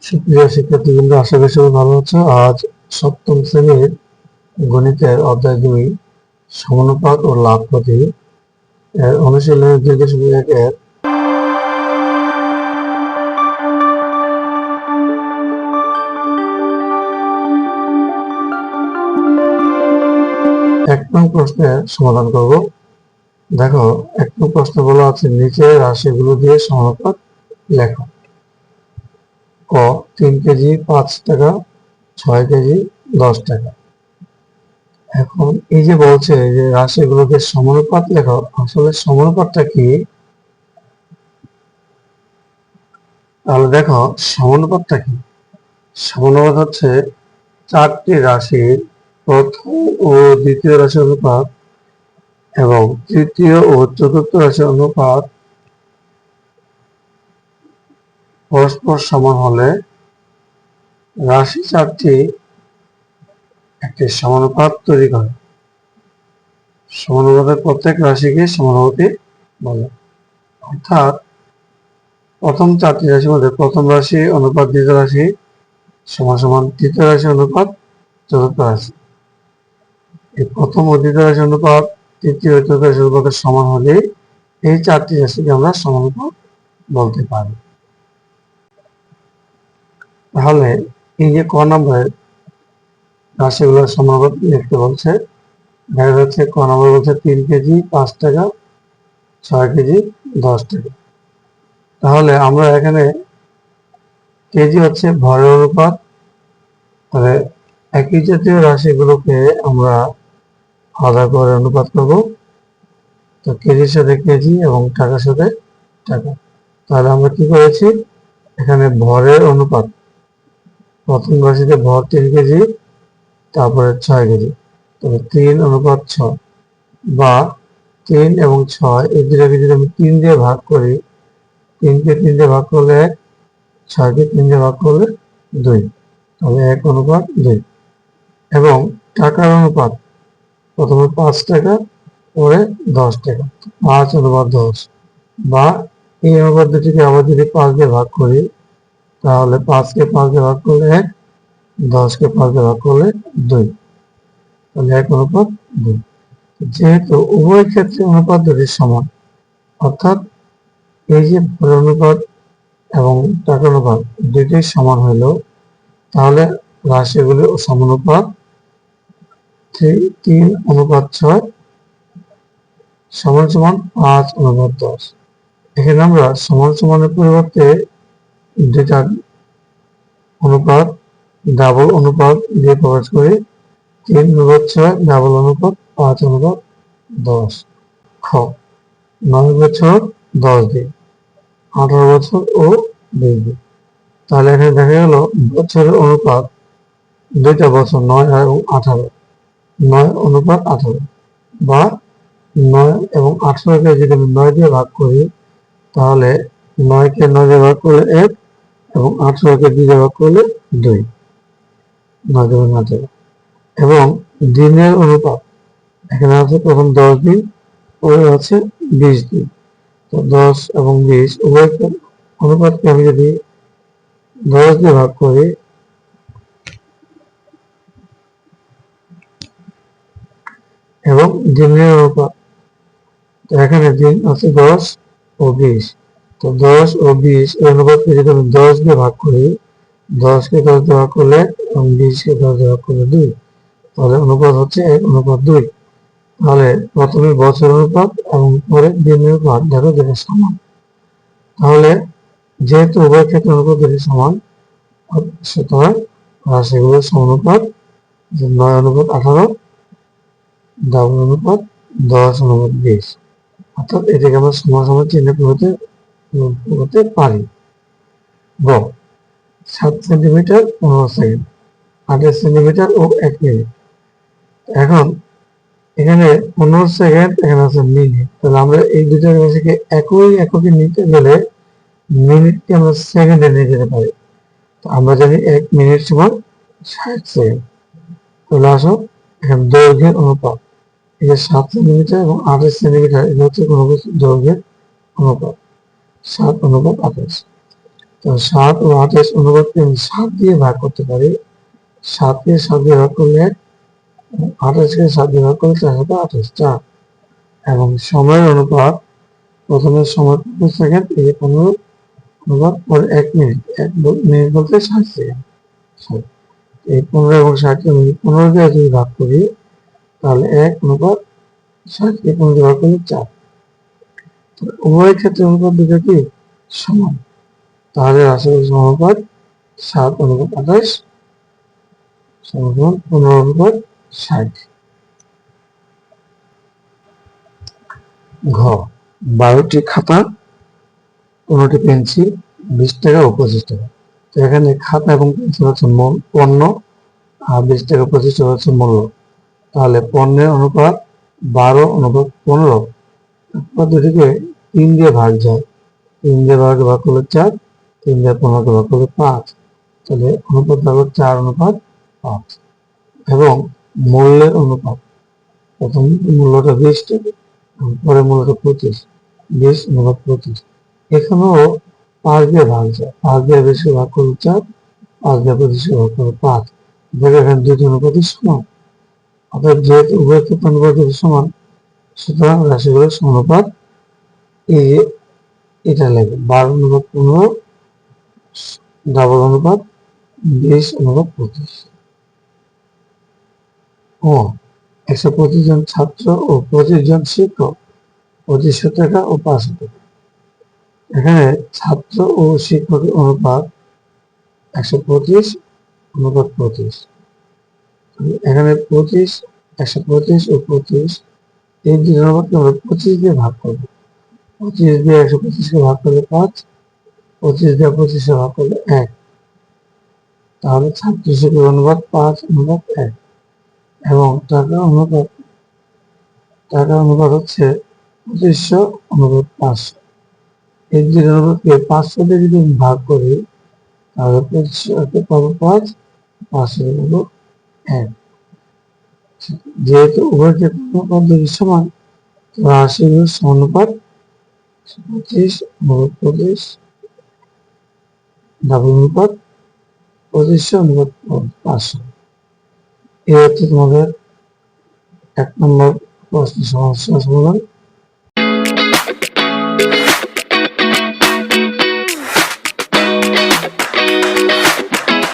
সুপ্রিয় শিক্ষার্থীবৃন্দ, আশা করি সবাই ভালো আছো। আজ সপ্তম শ্রেণীর গণিতের অধ্যায় 2 সমানুপাত ও লাভ ক্ষতি এর অনুশীলনের 2.1 এক নং প্রশ্নের সমাধান করব। দেখো, 1 নং প্রশ্নে বলা আছে নিচের রাশিগুলো দিয়ে সমানুপাত লেখো। ক 3 কেজি 5 টাকা, 6 কেজি 10 টাকা। এখন এই যে বলছে যে রাশিগুলোকে সমানুপাত লেখো, আসলে সমানুপাতটা কি? তাহলে দেখো সমানুপাতটা কি। সমানুপাত হচ্ছে চারটি রাশির প্রথম ও দ্বিতীয় রাশির অনুপাত এবং তৃতীয় ও চতুর্থ রাশির অনুপাত পরস্পর সমান হলে রাশি চারটি একটি সমানুপাত তৈরি করে। সমানুপাতের প্রত্যেক রাশিকে সমানুপাতি বলে। অর্থাৎ প্রথম চারটি রাশির মধ্যে প্রথম রাশি অনুপাত দ্বিতীয় রাশি সমান সমান তৃতীয় রাশি অনুপাত চতুর্থ রাশি। এই প্রথম ও দ্বিতীয় রাশি অনুপাত তৃতীয় ও চতুর্থ রাশি অনুপাতের সমান হলে এই চারটি রাশিকে আমরা সমানুপাত বলতে পারি। তাহলে এই যে ক নম্বরের রাশিগুলোর সমানুপাত লিখতে বলছে, দেখা যাচ্ছে ক নম্বর বলছে 3 কেজি 5 টাকা, 6 কেজি 10 টাকা। তাহলে আমরা এখানে কেজি হচ্ছে ভরের অনুপাত, তাহলে একই জাতীয় রাশিগুলোকে আমরা আলাদা করে অনুপাত করব। তো কেজির সাথে কেজি এবং টাকার সাথে টাকা। তাহলে আমরা কি করেছি, এখানে ভরের অনুপাত, প্রথম রাশিতে ভর 3 কেজি, তারপরে 6 কেজি, তবে 3 অনুপাত 6 বা 3 এবং 6 এই দুটাকে যদি আমি 3 দিয়ে ভাগ করি, 3 কে 3 দিয়ে ভাগ করলে 1, 6 কে 3 দিয়ে ভাগ করলে 2, তাহলে 1 অনুপাত 2। এবং টাকার অনুপাত প্রথমে 5 টাকা, পরে 10 টাকা, 5 অনুপাত 10, বা এই অনুপাত দুটিকে আবার যদি 5 দিয়ে ভাগ করি, তাহলে 5 কে 5 দিয়ে ভাগ করলে 1, 10 কে 5 দিয়ে ভাগ করলে 2, তাহলে 1 অনুপাত 2। যেহেতু উভয় ক্ষেত্রে অনুপাত দুটি সমান, অর্থাৎ এই যে ভর অনুপাত এবং টাকা অনুপাত দুটি সমান হলো, তাহলে রাশিগুলির সমানুপাত 3 অনুপাত 6 সমান সমান 5 অনুপাত 10। এখানে আমরা সমান সমানের পরিবর্তে দুটা অনুপাত ডাবল অনুপাত দিয়ে প্রকাশ করি। 3 অনুপাত 6 ডাবল অনুপাত 5 অনুপাত 10। খ 9 বছর 10 দিন, 18 বছর ও 20 দিন। তাহলে এখানে দেখা গেল বছরের অনুপাত দুইটা বছর 9 এবং 18, 9 অনুপাত 18, বা 9 এবং 18কে যদি আমি 9 দিয়ে ভাগ করি, তাহলে 9 কে 9 দিয়ে ভাগ করলে 1 এবং 18কে 2 দিয়ে ভাগ করলে 2, 9 এবং 18। এবং দিনের অনুপাত এখানে আছে প্রথম 10 দিন, পরে আছে 20 দিন। তো 10 এবং 20 উভয় অনুপাতকে আমি যদি 10 দিয়ে ভাগ করি, এবং দিনের অনুপাত, তো এখানে দিন আছে 10 ও 20, তো 10 ও 20 এই অনুপাতকে যদি আমি 10 দিয়ে ভাগ করি, 10 কে 10 দিয়ে ভাগ করলে এবং 20 কে 10 দিয়ে ভাগ করলে 2, তাহলে অনুপাত হচ্ছে 1 অনুপাত 2। তাহলে প্রথমে বছর অনুপাত এবং পরে দিনের অনুপাত দেখো যেটা সমান। তাহলে যেহেতু উভয় ক্ষেত্রে অনুপাত দুটি সমান, সুতরাং রাশিগুলোর সমানুপাত 9 অনুপাত 18 ডাবল অনুপাত 10 অনুপাত 20। অর্থাৎ এটাকে আমরা সমান সমান চিহ্নে পড়তে পারি। গ 7 সেন্টিমিটার 15 সেকেন্ড, 28 সেন্টিমিটার ও 1 মিনিট। এখন এখানে 15 সেকেন্ড, এখানে আছে মিনিট। তাহলে আমরা এই দুটো রাশিকে একই এককে নিতে গেলে মিনিটকে আমরা সেকেন্ডে নিয়ে যেতে পারি। তো আমরা জানি 1 মিনিট সমান 60 সেকেন্ড। তাহলে আসো এখানে দৈর্ঘ্যের অনুপাত, এই যে 7 সেন্টিমিটার এবং 28 সেন্টিমিটার, এটা হচ্ছে কোনো দৈর্ঘ্যের অনুপাত, 7 অনুপাত 28। তো 7 ও 28 অনুপাতকে আমি 7 দিয়ে ভাগ করতে পারি। 7 কে 7 দিয়ে ভাগ করলে 28 কে 7 দিয়ে ভাগ করলে 4 হাতে 28 4। এবং সময়ের অনুপাত প্রথমে সময় 15 সেকেন্ড, এই যে 15 অনুপাত পরে 1 মিনিট, 1 মিনিট বলতে 60 সেকেন্ড। এই 15 এবং 60 কে আমি 15 দিয়ে যদি ভাগ করি তাহলে 1 অনুপাত 60 কে 15 দিয়ে ভাগ করলে 4। উভয় ক্ষেত্রে অনুপাত দুটো কি সমান, তাহলে রাশিগুলোর সমানুপাত 7 অনুপাত 28 সমান 15 অনুপাত 60। ঘ 12টি খাতা, 15টি পেন্সিল, 20 টাকা ও 25 টাকা। তো এখানে খাতা এবং পেন্সিল হচ্ছে পণ্য, আর 20 টাকা 25 টাকা হচ্ছে মূল্য। তাহলে পণ্যের অনুপাত 12 অনুপাত 15, দুটিকে 3 দিয়ে ভাগ যায়, 3 দিয়ে 12কে ভাগ করলে 4, 3 দিয়ে 15কে ভাগ করলে 5, তাহলে অনুপাত হলো 4 অনুপাত 5। এবং মূল্যের অনুপাত, প্রথম মূল্যটা 20 টাকা, পরে মূল্যটা 25, 20 অনুপাত 25। এখানেও 5 দিয়ে ভাগ যায়, 5 দিয়ে 20কে ভাগ করলে 4, 5 দিয়ে 25কে ভাগ করলে 5, এখানে দুটি অনুপাতই সমান। অর্থাৎ যেহেতু উভয় ক্ষেত্রে অনুপাত সমান, সুতরাং রাশিগুলোর সমানুপাত এই যে এটা লাগে 12 অনুপাত 15 ডাবল অনুপাত 20 অনুপাত 25। ও 125 জন ছাত্র ও 25 জন শিক্ষক, 2500 টাকা ও 500 টাকা। এখানে ছাত্র ও শিক্ষকের অনুপাত 125 অনুপাত 25। এখানে 25, 125 ও 25, এই দুই অনুপাতকে আমরা 25 দিয়ে ভাগ করবো। 25 দিয়ে 125কে ভাগ করলে 5, 25 দিয়ে 25কে ভাগ করলে 1, তাহলে ছাত্র শিক্ষক অনুপাত 5 অনুপাত 1। এবং টাকা অনুপাত হচ্ছে 2500 অনুপাত 500। এই দুই অনুপাতকে 500 দিয়ে যদি ভাগ করি তাহলে 2500 পাবো 5, 500 পাবো 1। যেহেতু উভয় ক্ষেত্রে অনুপাত দুটি সমান, রাশিগুলোর সমানুপাত 25 অনুপাত 25 ডাবল অনুপাত 2500 অনুপাত 500। এই হচ্ছে তোমাদের 1 নম্বর প্রশ্ন সমস্যা সমাধান।